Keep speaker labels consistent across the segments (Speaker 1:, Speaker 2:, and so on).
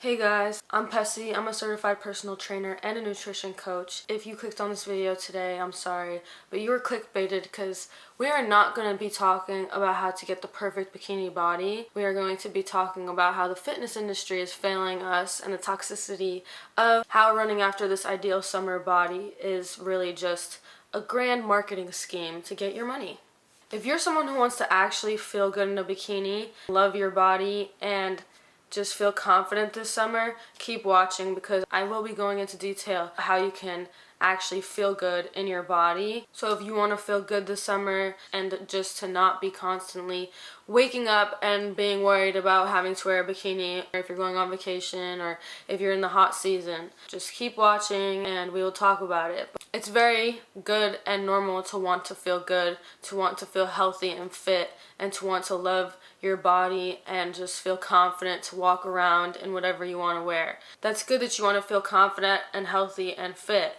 Speaker 1: Hey guys, I'm Pessy. I'm a certified personal trainer and a nutrition coach. If you clicked on this video today, I'm sorry, but you were clickbaited because we are not going to be talking about how to get the perfect bikini body. We are going to be talking about how the fitness industry is failing us and the toxicity of how running after this ideal summer body is really just a grand marketing scheme to get your money. If you're someone who wants to actually feel good in a bikini, love your body, and just feel confident this summer, keep watching because I will be going into detail how you can actually feel good in your body. So if you want to feel good this summer and just to not be constantly waking up and being worried about having to wear a bikini, or if you're going on vacation or if you're in the hot season, just keep watching and we will talk about it. It's very good and normal to want to feel good, to want to feel healthy and fit, and to want to love your body and just feel confident to walk around in whatever you want to wear. That's good that you want to feel confident and healthy and fit,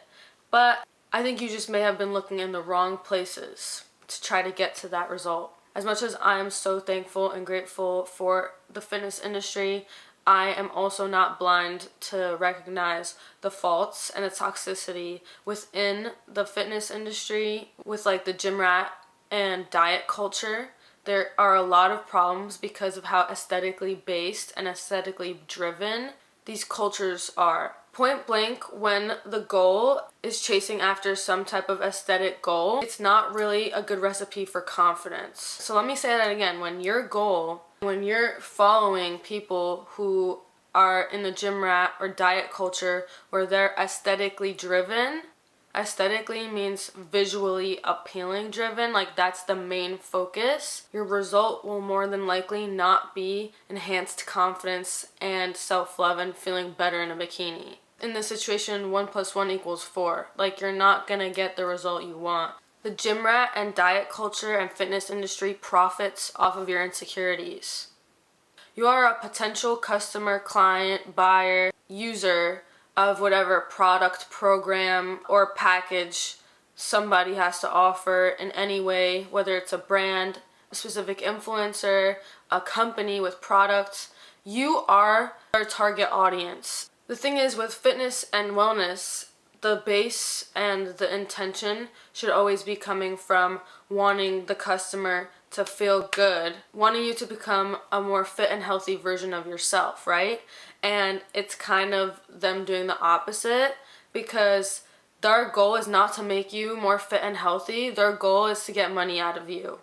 Speaker 1: but I think you just may have been looking in the wrong places to try to get to that result. As much as I am so thankful and grateful for the fitness industry, I am also not blind to recognize the faults and the toxicity within the fitness industry with like the gym rat and diet culture. There are a lot of problems because of how aesthetically based and aesthetically driven these cultures are. Point blank, when the goal is chasing after some type of aesthetic goal, it's not really a good recipe for confidence. So let me say that again. When you're following people who are in the gym rat or diet culture where they're aesthetically driven, aesthetically means visually appealing driven, like that's the main focus, your result will more than likely not be enhanced confidence and self-love and feeling better in a bikini. In this situation, 1 + 1 = 4. Like, you're not gonna get the result you want. The gym rat and diet culture and fitness industry profits off of your insecurities. You are a potential customer, client, buyer, user of whatever product, program, or package somebody has to offer in any way, whether it's a brand, a specific influencer, a company with products. You are their target audience. The thing is, with fitness and wellness, the base and the intention should always be coming from wanting the customer to feel good, wanting you to become a more fit and healthy version of yourself, right? And it's kind of them doing the opposite, because their goal is not to make you more fit and healthy. Their goal is to get money out of you.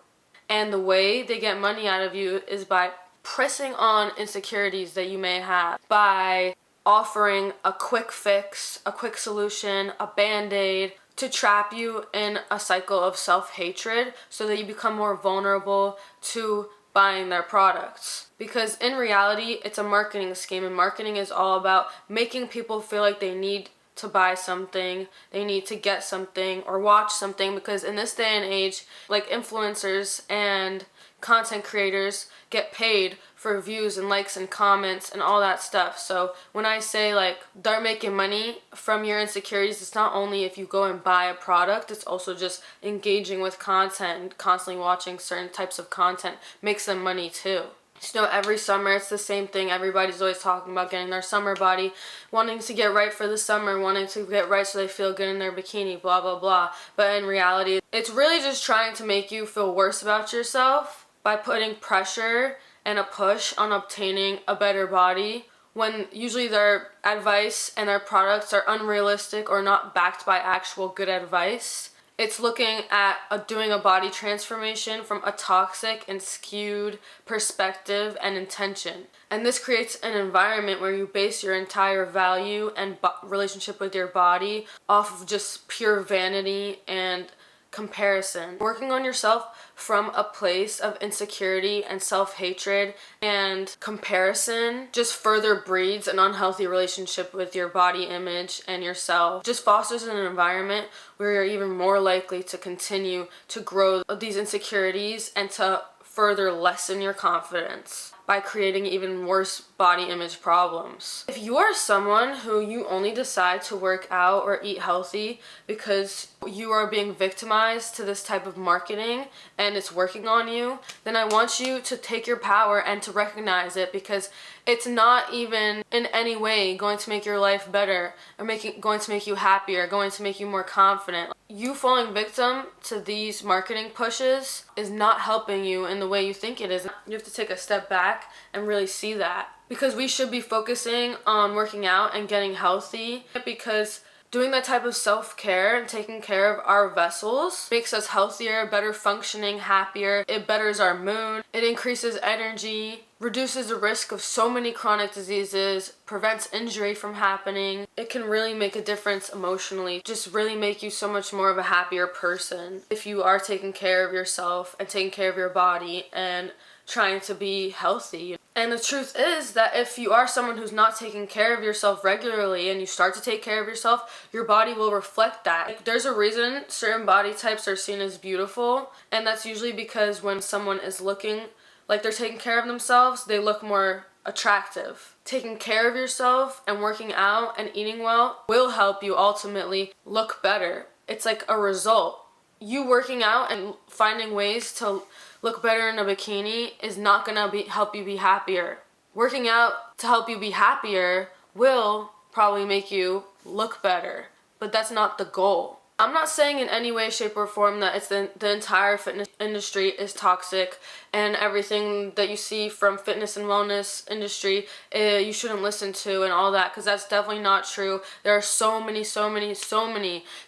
Speaker 1: And the way they get money out of you is by pressing on insecurities that you may have, by offering a quick fix, a quick solution, a band-aid to trap you in a cycle of self-hatred so that you become more vulnerable to buying their products. Because in reality, it's a marketing scheme, and marketing is all about making people feel like they need to buy something, they need to get something or watch something, because in this day and age, like, influencers and content creators get paid for views and likes and comments and all that stuff. So when I say like they're making money from your insecurities, it's not only if you go and buy a product, it's also just engaging with content and constantly watching certain types of content makes them money too. You know, every summer it's the same thing. Everybody's always talking about getting their summer body, wanting to get right for the summer, wanting to get right so they feel good in their bikini, blah blah blah. But in reality, it's really just trying to make you feel worse about yourself by putting pressure and a push on obtaining a better body, when usually their advice and their products are unrealistic or not backed by actual good advice. It's looking at doing a body transformation from a toxic and skewed perspective and intention. And this creates an environment where you base your entire value and relationship with your body off of just pure vanity and comparison. Working on yourself from a place of insecurity and self-hatred and comparison just further breeds an unhealthy relationship with your body image and yourself. Just fosters an environment where you're even more likely to continue to grow these insecurities and to further lessen your confidence. by creating even worse body image problems. If you are someone who you only decide to work out or eat healthy because you are being victimized to this type of marketing and it's working on you, then I want you to take your power and to recognize it, because it's not even in any way going to make your life better or going to make you happier, going to make you more confident. You falling victim to these marketing pushes is not helping you in the way you think it is. You have to take a step back and really see that, because we should be focusing on working out and getting healthy, because doing that type of self-care and taking care of our vessels makes us healthier, better functioning, happier. It betters our mood. It increases energy, reduces the risk of so many chronic diseases, prevents injury from happening. It can really make a difference emotionally, just really make you so much more of a happier person if you are taking care of yourself and taking care of your body and trying to be healthy. And the truth is that if you are someone who's not taking care of yourself regularly and you start to take care of yourself, your body will reflect that. Like, there's a reason certain body types are seen as beautiful, and that's usually because when someone is looking like they're taking care of themselves, they look more attractive. Taking care of yourself and working out and eating well will help you ultimately look better. It's like a result. You working out and finding ways to look better in a bikini is not gonna help you be happier. Working out to help you be happier will probably make you look better, but that's not the goal. I'm not saying in any way, shape, or form that it's the entire fitness industry is toxic and everything that you see from fitness and wellness industry you shouldn't listen to and all that, because that's definitely not true. There are so many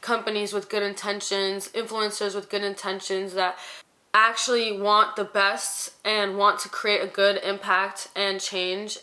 Speaker 1: companies with good intentions, influencers with good intentions that actually want the best and want to create a good impact and change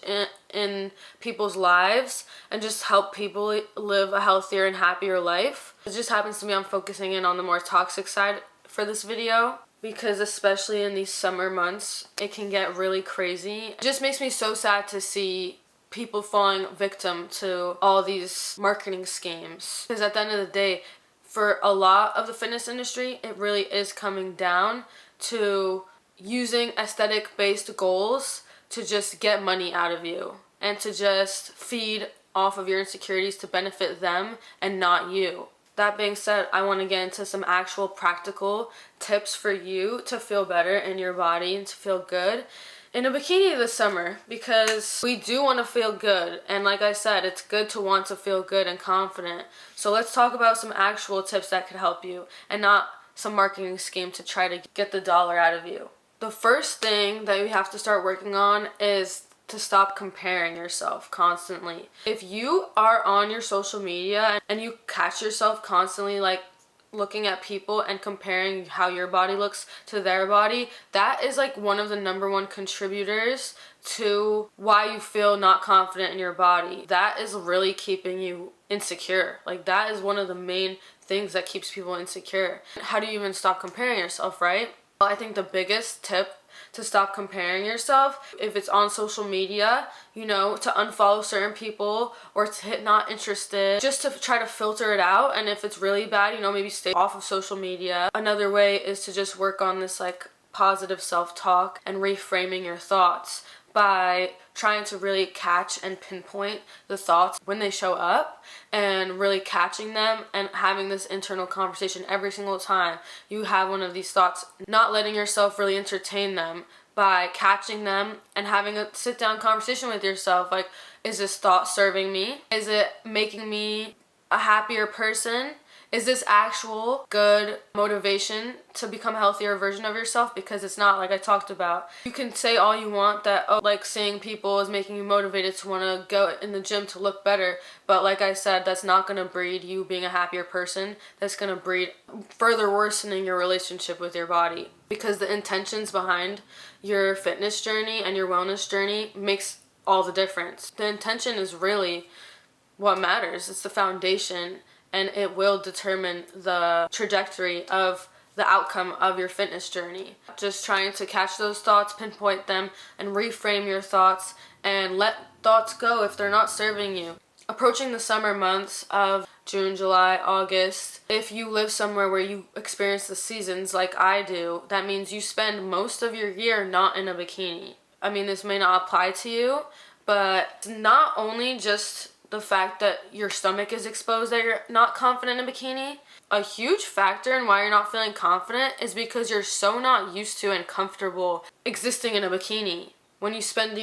Speaker 1: in people's lives and just help people live a healthier and happier life. It just happens to be I'm focusing in on the more toxic side for this video, because especially in these summer months, it can get really crazy. It just makes me so sad to see people falling victim to all these marketing schemes, because at the end of the day, for a lot of the fitness industry, it really is coming down to using aesthetic-based goals to just get money out of you and to just feed off of your insecurities to benefit them and not you. That being said, I want to get into some actual practical tips for you to feel better in your body and to feel good in a bikini this summer, because we do want to feel good, and like I said, it's good to want to feel good and confident. So let's talk about some actual tips that could help you and not some marketing scheme to try to get the dollar out of you. The first thing that you have to start working on is to stop comparing yourself constantly. If you are on your social media and you catch yourself constantly like looking at people and comparing how your body looks to their body, that is like one of the #1 contributors to why you feel not confident in your body. That is really keeping you insecure. Like, that is one of the main things that keeps people insecure. How do you even stop comparing yourself, right? Well, I think the biggest tip to stop comparing yourself, if it's on social media, you know, to unfollow certain people or to hit not interested, just to try to filter it out. And if it's really bad, you know, maybe stay off of social media. Another way is to just work on this like positive self-talk and reframing your thoughts by trying to really catch and pinpoint the thoughts when they show up and really catching them and having this internal conversation every single time you have one of these thoughts, not letting yourself really entertain them, by catching them and having a sit-down conversation with yourself. Like, is this thought serving me? Is it making me a happier person? Is this actual good motivation to become a healthier version of yourself? Because it's not, like I talked about. You can say all you want that, oh, like seeing people is making you motivated to want to go in the gym to look better. But like I said, that's not going to breed you being a happier person. That's going to breed further worsening your relationship with your body. Because the intentions behind your fitness journey and your wellness journey makes all the difference. The intention is really what matters. It's the foundation, and it will determine the trajectory of the outcome of your fitness journey. Just trying to catch those thoughts, pinpoint them, and reframe your thoughts, and let thoughts go if they're not serving you. Approaching the summer months of June, July, August, if you live somewhere where you experience the seasons like I do, that means you spend most of your year not in a bikini. I mean, this may not apply to you, but not only just the fact that your stomach is exposed that you're not confident in a bikini. A huge factor in why you're not feeling confident is because you're so not used to and comfortable existing in a bikini when you spend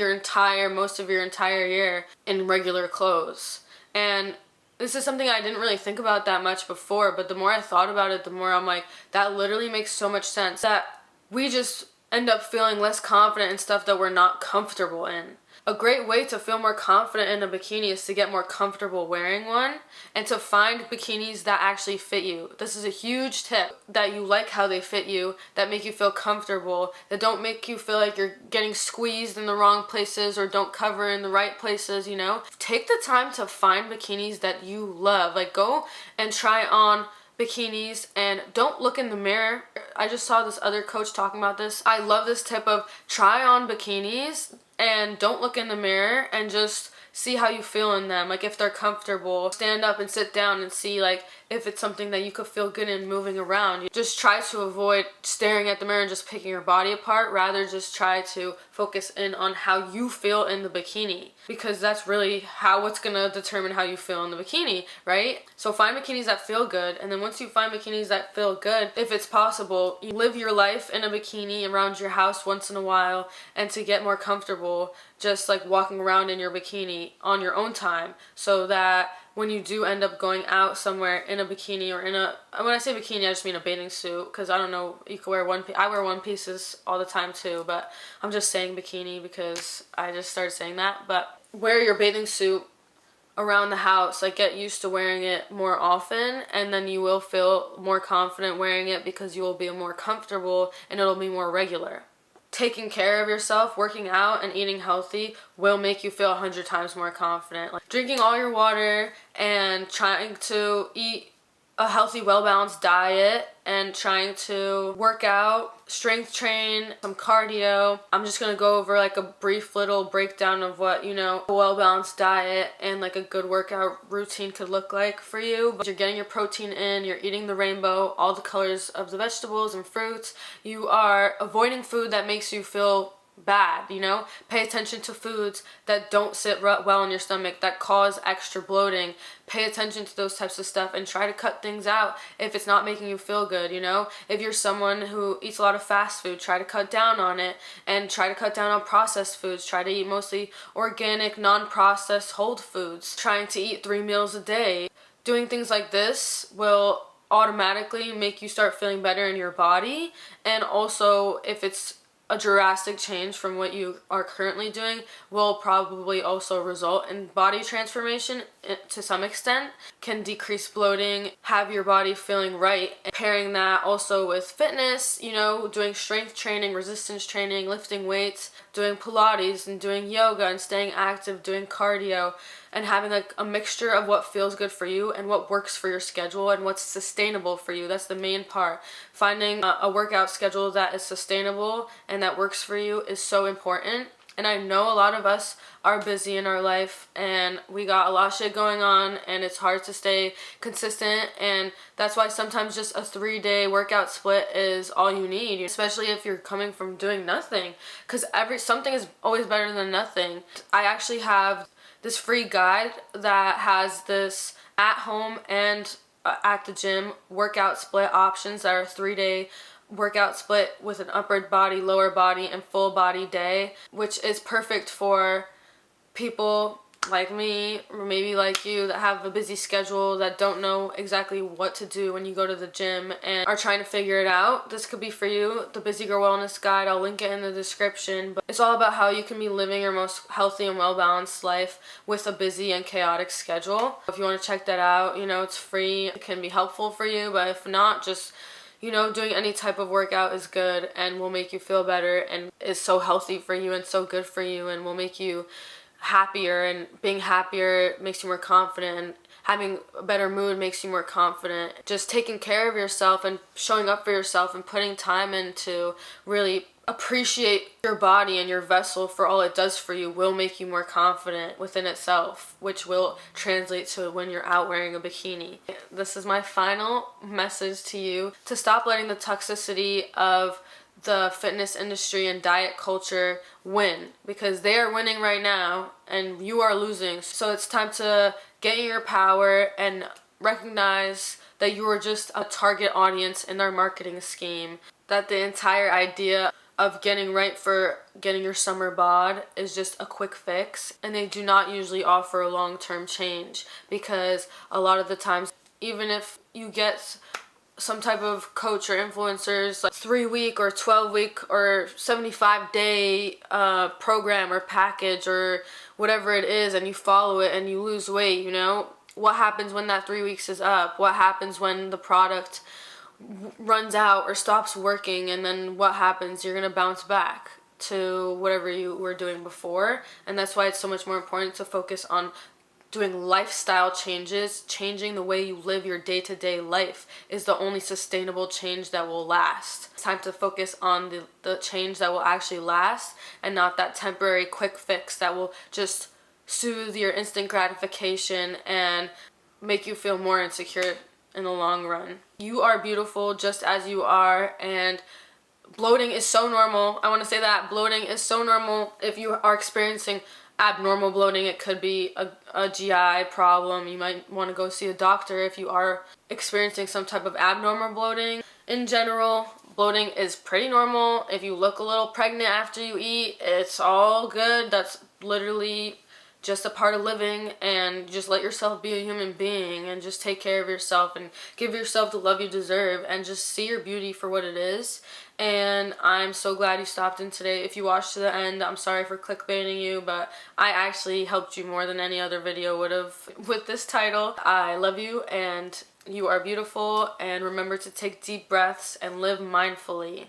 Speaker 1: most of your entire year in regular clothes. And this is something I didn't really think about that much before, but the more I thought about it, the more I'm like, that literally makes so much sense. That we just end up feeling less confident in stuff that we're not comfortable in. A great way to feel more confident in a bikini is to get more comfortable wearing one and to find bikinis that actually fit you. This is a huge tip, that you like how they fit you, that make you feel comfortable, that don't make you feel like you're getting squeezed in the wrong places or don't cover in the right places, you know? Take the time to find bikinis that you love. Like, go and try on bikinis and don't look in the mirror. I just saw this other coach talking about this. I love this tip of try on bikinis and don't look in the mirror and just see how you feel in them. Like, if they're comfortable, stand up and sit down and see like if it's something that you could feel good in moving around. You just try to avoid staring at the mirror and just picking your body apart. Rather, just try to focus in on how you feel in the bikini, because that's really what's gonna determine how you feel in the bikini, right? So find bikinis that feel good, and then once you find bikinis that feel good, if it's possible, you live your life in a bikini around your house once in a while, and to get more comfortable, just like walking around in your bikini on your own time, so that when you do end up going out somewhere in a bikini or when I say bikini, I just mean a bathing suit, because I don't know, you could wear I wear one pieces all the time too, but I'm just saying bikini because I just started saying that. But wear your bathing suit around the house, like get used to wearing it more often, and then you will feel more confident wearing it because you will be more comfortable and it'll be more regular. Taking care of yourself, working out, and eating healthy will make you feel 100 times more confident. Like drinking all your water and trying to eat a healthy, well-balanced diet and trying to work out, strength train, some cardio. I'm just gonna go over like a brief little breakdown of what, a well-balanced diet and like a good workout routine could look like for you. But you're getting your protein in, you're eating the rainbow, all the colors of the vegetables and fruits. You are avoiding food that makes you feel bad, Pay attention to foods that don't sit well in your stomach, that cause extra bloating. Pay attention to those types of stuff and try to cut things out if it's not making you feel good, If you're someone who eats a lot of fast food, try to cut down on it and try to cut down on processed foods. Try to eat mostly organic, non-processed, whole foods. Trying to eat 3 meals a day. Doing things like this will automatically make you start feeling better in your body, and also if it's a drastic change from what you are currently doing, will probably also result in body transformation to some extent, can decrease bloating, have your body feeling right. And pairing that also with fitness, doing strength training, resistance training, lifting weights, doing Pilates and doing yoga and staying active, doing cardio, and having like a mixture of what feels good for you and what works for your schedule and what's sustainable for you. That's the main part. Finding a workout schedule that is sustainable and that works for you is so important. And I know a lot of us are busy in our life and we got a lot of shit going on and it's hard to stay consistent, and that's why sometimes just a 3-day workout split is all you need, especially if you're coming from doing nothing, because something is always better than nothing. I actually have this free guide that has this at home and at the gym workout split options that are 3-day workout split with an upper body, lower body, and full body day, which is perfect for people like me, or maybe like you, that have a busy schedule, that don't know exactly what to do when you go to the gym and are trying to figure it out. This could be for you. The Busy Girl Wellness Guide, I'll link it in the description, but it's all about how you can be living your most healthy and well-balanced life with a busy and chaotic schedule. If you want to check that out, it's free. It can be helpful for you, but if not, just doing any type of workout is good and will make you feel better and is so healthy for you and so good for you and will make you happier, and being happier makes you more confident, and having a better mood makes you more confident. Just taking care of yourself and showing up for yourself and putting time in to really appreciate your body and your vessel for all it does for you will make you more confident within itself, which will translate to when you're out wearing a bikini. This is my final message to you: to stop letting the toxicity of the fitness industry and diet culture win, because they are winning right now and you are losing. So it's time to get in your power and recognize that you are just a target audience in their marketing scheme, that the entire idea of getting right for getting your summer bod is just a quick fix, and they do not usually offer long-term change, because a lot of the times, even if you get some type of coach or influencers like 3-week or 12-week or 75-day program or package or whatever it is, and you follow it and you lose weight, you know, what happens when that 3 weeks is up? What happens when the product runs out or stops working? And then what happens? You're gonna bounce back to whatever you were doing before. And that's why it's so much more important to focus on doing lifestyle changes. Changing the way you live your day-to-day life is the only sustainable change that will last. It's time to focus on the change that will actually last, and not that temporary quick fix that will just soothe your instant gratification and make you feel more insecure in the long run. You are beautiful just as you are, and bloating is so normal. I want to say that bloating is so normal. If you are experiencing abnormal bloating, it could be a GI problem. You might want to go see a doctor if you are experiencing some type of abnormal bloating. In general, bloating is pretty normal. If you look a little pregnant after you eat, it's all good. That's literally just a part of living, and just let yourself be a human being and just take care of yourself and give yourself the love you deserve and just see your beauty for what it is. And I'm so glad you stopped in today. If you watched to the end, I'm sorry for clickbaiting you, but I actually helped you more than any other video would have with this title. I love you and you are beautiful, and remember to take deep breaths and live mindfully.